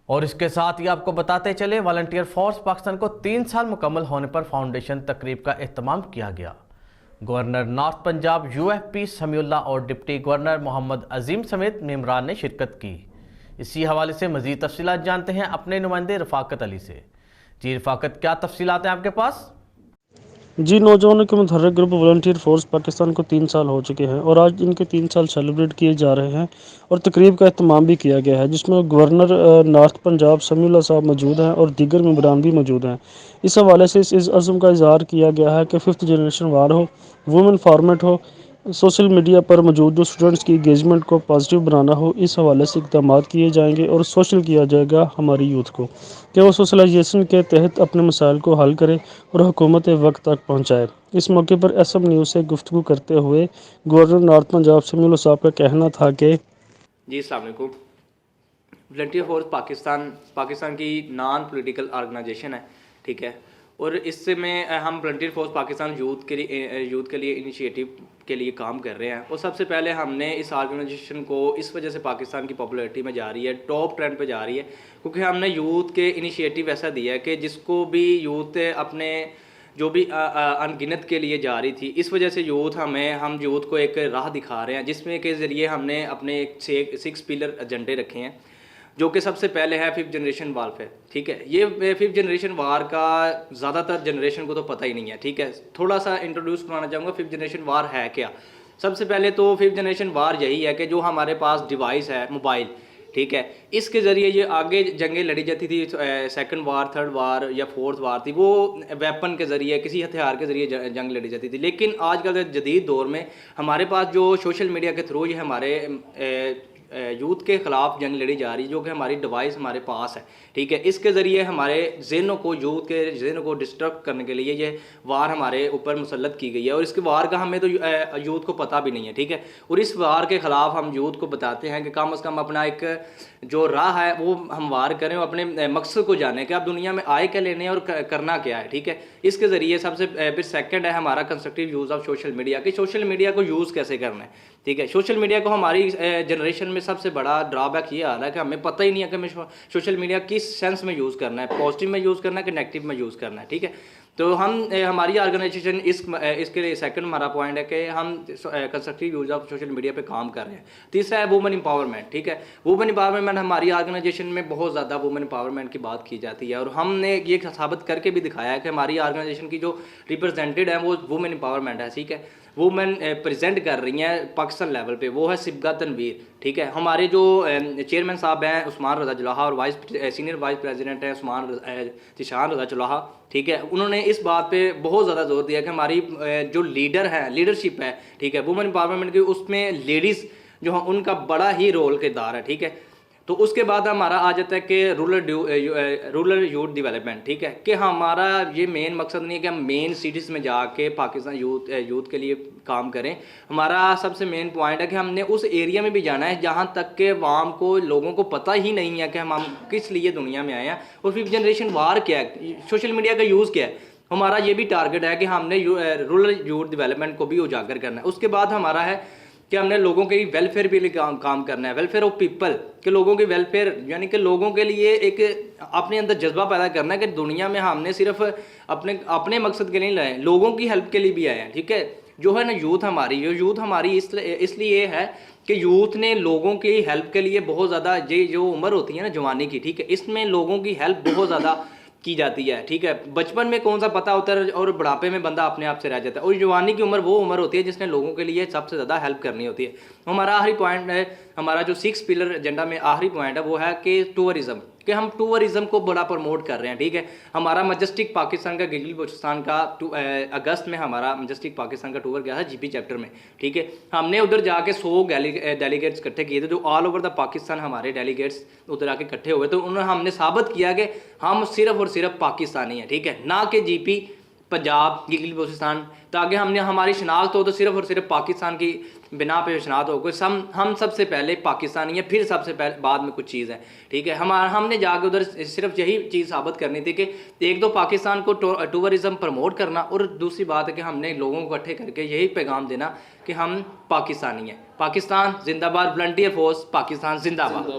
और इसके साथ ही आपको बताते चले, वॉलंटियर फोर्स पाकिस्तान को 3 साल मुकम्मल होने पर फाउंडेशन तकरीब का एहतमाम किया गया। Governor north Punjab UFP Samiullah और डिप्टी गवर्नर मोहम्मद अजीम समेत मेंबरान ने शिरकत की। इसी हवाले से मज़ीद तफसीलात जानते हैं अपने नुमाइंदे रफ़ाकत अली से। जी रफ़ाकत, क्या तफसीलात हैं आपके पास? जी, नौजवानों के मुतहर्रिक ग्रुप वॉलंटियर फोर्स पाकिस्तान को 3 साल हो चुके हैं और आज इनके 3 साल सेलिब्रेट किए जा रहे हैं और तकरीब का अहतमाम भी किया गया है, जिसमें गवर्नर नॉर्थ पंजाब समीउल्लाह साहब मौजूद हैं और दीगर मेंबरान भी मौजूद हैं। इस हवाले से इस अज़्म का इजहार किया गया है कि 5th जनरेशन वार हो, वुमेन फॉर्मेट हो, सोशल मीडिया पर मौजूद जो स्टूडेंट्स की इंगेजमेंट को पॉजिटिव बनाना हो, इस हवाले से इक़दाम किए जाएंगे और सोशल किया जाएगा हमारी यूथ को कि वो सोशलाइजेशन के तहत अपने मसाइल को हल करे और हुकूमत वक्त तक पहुँचाए। इस मौके पर एसएम न्यूज़ से गुफ्तगू करते हुए गवर्नर नॉर्थ पंजाब समीउल्लाह साहब का कहना था कि जी अस्सलाम वालेकुम। वॉलंटियर फोर्स पाकिस्तान की नॉन पॉलिटिकल ऑर्गेनाइजेशन है, ठीक है। और इससे में हम वॉलंटियर फोर्स पाकिस्तान यूथ के लिए इनिशिएटिव के लिए काम कर रहे हैं। और सबसे पहले हमने इस ऑर्गेनाइजेशन को इस वजह से पाकिस्तान की पॉपुलैरिटी में जा रही है, टॉप ट्रेंड पे जा रही है, क्योंकि हमने यूथ के इनिशिएटिव ऐसा दिया है कि जिसको भी यूथ अपने जो भी अनगिनत के लिए जा रही थी, इस वजह से हम यूथ को एक राह दिखा रहे हैं, जिसमें के ज़रिए हमने अपने 6 पिलर एजेंडे रखे हैं, जो कि सबसे पहले है 5th जनरेशन वारफेयर, ठीक है। ये 5th जनरेशन वार का ज़्यादातर जनरेशन को तो पता ही नहीं है, ठीक है। थोड़ा सा इंट्रोड्यूस कराना चाहूँगा 5th जनरेशन वार है क्या। सबसे पहले तो 5th जनरेशन वार यही है कि जो हमारे पास डिवाइस है मोबाइल, ठीक है, इसके ज़रिए ये आगे जंगें लड़ी जाती थी। सेकंड वार, थर्ड वार या फोर्थ वार थी, वो वेपन के ज़रिए, किसी हथियार के ज़रिए जंग लड़ी जाती थी। लेकिन आजकल जदीद दौर में हमारे पास जो सोशल मीडिया के थ्रू ये हमारे यूथ के ख़िलाफ़ जंग लड़ी जा रही है, जो कि हमारी डिवाइस हमारे पास है, ठीक है। इसके ज़रिए हमारे ज़हनों को, यूथ के ज़हनों को डिस्ट्रक्ट करने के लिए ये वार हमारे ऊपर मुसल्लत की गई है। और इसके वार का हमें तो यूथ को पता भी नहीं है, ठीक है। और इस वार के ख़िलाफ़ हम यूथ को बताते हैं कि कम अज़ कम अपना एक जो राह है वो हम वार करें और अपने मकसद को जानें कि आप दुनिया में आए क्या लेने और करना क्या है, ठीक है। इसके ज़रिए सबसे फिर सेकंड है हमारा constructive use of social media, कि सोशल मीडिया को यूज़ कैसे करना है, ठीक है। सोशल मीडिया को हमारी जनरेशन में सबसे बड़ा ड्रॉबैक ये आ रहा है कि हमें पता ही नहीं है कि हमें सोशल मीडिया किस सेंस में यूज़ करना है, पॉजिटिव में यूज़ करना है कि नेगेटिव में यूज़ करना है, ठीक है। तो हमारी ऑर्गेनाइजेशन इसके लिए सेकंड हमारा पॉइंट है कि हम constructive use of social media पे काम कर रहे हैं। तीसरा है वुमेन एम्पावरमेंट, ठीक है। वुमेन एम्पावरमेंट हमारी ऑर्गेनाइजेशन में बहुत ज़्यादा वुमेन एम्पावरमेंट की बात की जाती है और हमने ये साबित करके भी दिखाया है कि हमारी ऑर्गेनाइजेशन की जो रिप्रेजेंटेड है वो वुमेन एम्पावरमेंट है, ठीक है। वुमेन प्रेजेंट कर रही हैं पाकिस्तान लेवल पे, वो है सिबगा तनवीर, ठीक है। हमारे जो चेयरमैन साहब हैं उस्मान रज़ा जुलाहा और सीनियर वाइस प्रेसिडेंट हैं जिशान रज़ा जुलाहा, ठीक है। उन्होंने इस बात पे बहुत ज़्यादा जोर दिया कि हमारी जो लीडरशिप है, ठीक है, वुमेन एम्पावरमेंट की, उसमें लेडीज़ जो हैं उनका बड़ा ही रोल किरदार है, ठीक है। तो उसके बाद हमारा आ जाता है कि रूरल यूथ डेवलपमेंट, ठीक है, कि हमारा ये मेन मकसद नहीं है कि हम मेन सिटीज़ में जाके पाकिस्तान यूथ के लिए काम करें। हमारा सबसे मेन पॉइंट है कि हमने उस एरिया में भी जाना है जहाँ तक के वाम को, लोगों को पता ही नहीं है कि हम किस लिए दुनिया में आए हैं और 5th जनरेशन वार क्या है, सोशल मीडिया का यूज़ क्या है। हमारा ये भी टारगेट है कि हमने रूरल यूथ डेवलपमेंट को भी उजागर करना है। उसके बाद हमारा है कि हमने लोगों के वेलफेयर के लिए काम करना है, वेलफेयर ऑफ पीपल, के लोगों के वेलफेयर, यानी कि लोगों के लिए एक अपने अंदर जज्बा पैदा करना है कि दुनिया में हमने सिर्फ अपने मकसद के लिए लाए, लोगों की हेल्प के लिए भी आए हैं, ठीक है। जो है ना यूथ हमारी इसलिए है कि यूथ ने लोगों की हेल्प के लिए बहुत ज़्यादा, ये जो उम्र होती है ना जवानी की, ठीक है, इसमें लोगों की हेल्प बहुत ज़्यादा की जाती है, ठीक है। बचपन में कौन सा पता होता है और बुढ़ापे में बंदा अपने आप से रह जाता है, और जवानी की उम्र वो उम्र होती है जिसने लोगों के लिए सबसे ज़्यादा हेल्प करनी होती है। हमारा आखिरी पॉइंट है, हमारा जो 6 पिलर एजेंडा में आखिरी पॉइंट है वो है कि टूरिज़्म, कि हम टूरिज़्म को बड़ा प्रमोट कर रहे हैं, ठीक है। हमारा मजेस्टिक पाकिस्तान का गिलगित बल्टिस्तान का अगस्त में हमारा मजेस्टिक पाकिस्तान का टूर गया था जीपी चैप्टर में, ठीक है। हमने उधर जाके 100 डेलीगेट्स इकट्ठे किए थे, जो ऑल ओवर द पाकिस्तान हमारे डेलीगेट्स उधर आके इकट्ठे हुए। तो उन्होंने हमने साबित किया कि हम सिर्फ और सिर्फ पाकिस्तानी हैं, ठीक है, ना कि जीपी पंजाब गिलगित बल्टिस्तान। ताकि हमने हमारी शनाख्त हो तो सिर्फ और सिर्फ पाकिस्तान की बिना पे शनाख्त हो, कोई हम सबसे पहले पाकिस्तानी हैं, फिर सबसे पहले बाद में कुछ चीज़ है, ठीक है। हमने जाके उधर सिर्फ यही चीज़ साबित करनी थी कि एक तो पाकिस्तान को टूरिज़्म प्रमोट करना, और दूसरी बात है कि हमने लोगों को इकट्ठे करके यही पैगाम देना कि हम पाकिस्तानी हैं। पाकिस्तान जिंदाबाद, वॉलंटियर फोर्स पाकिस्तान जिंदाबाद।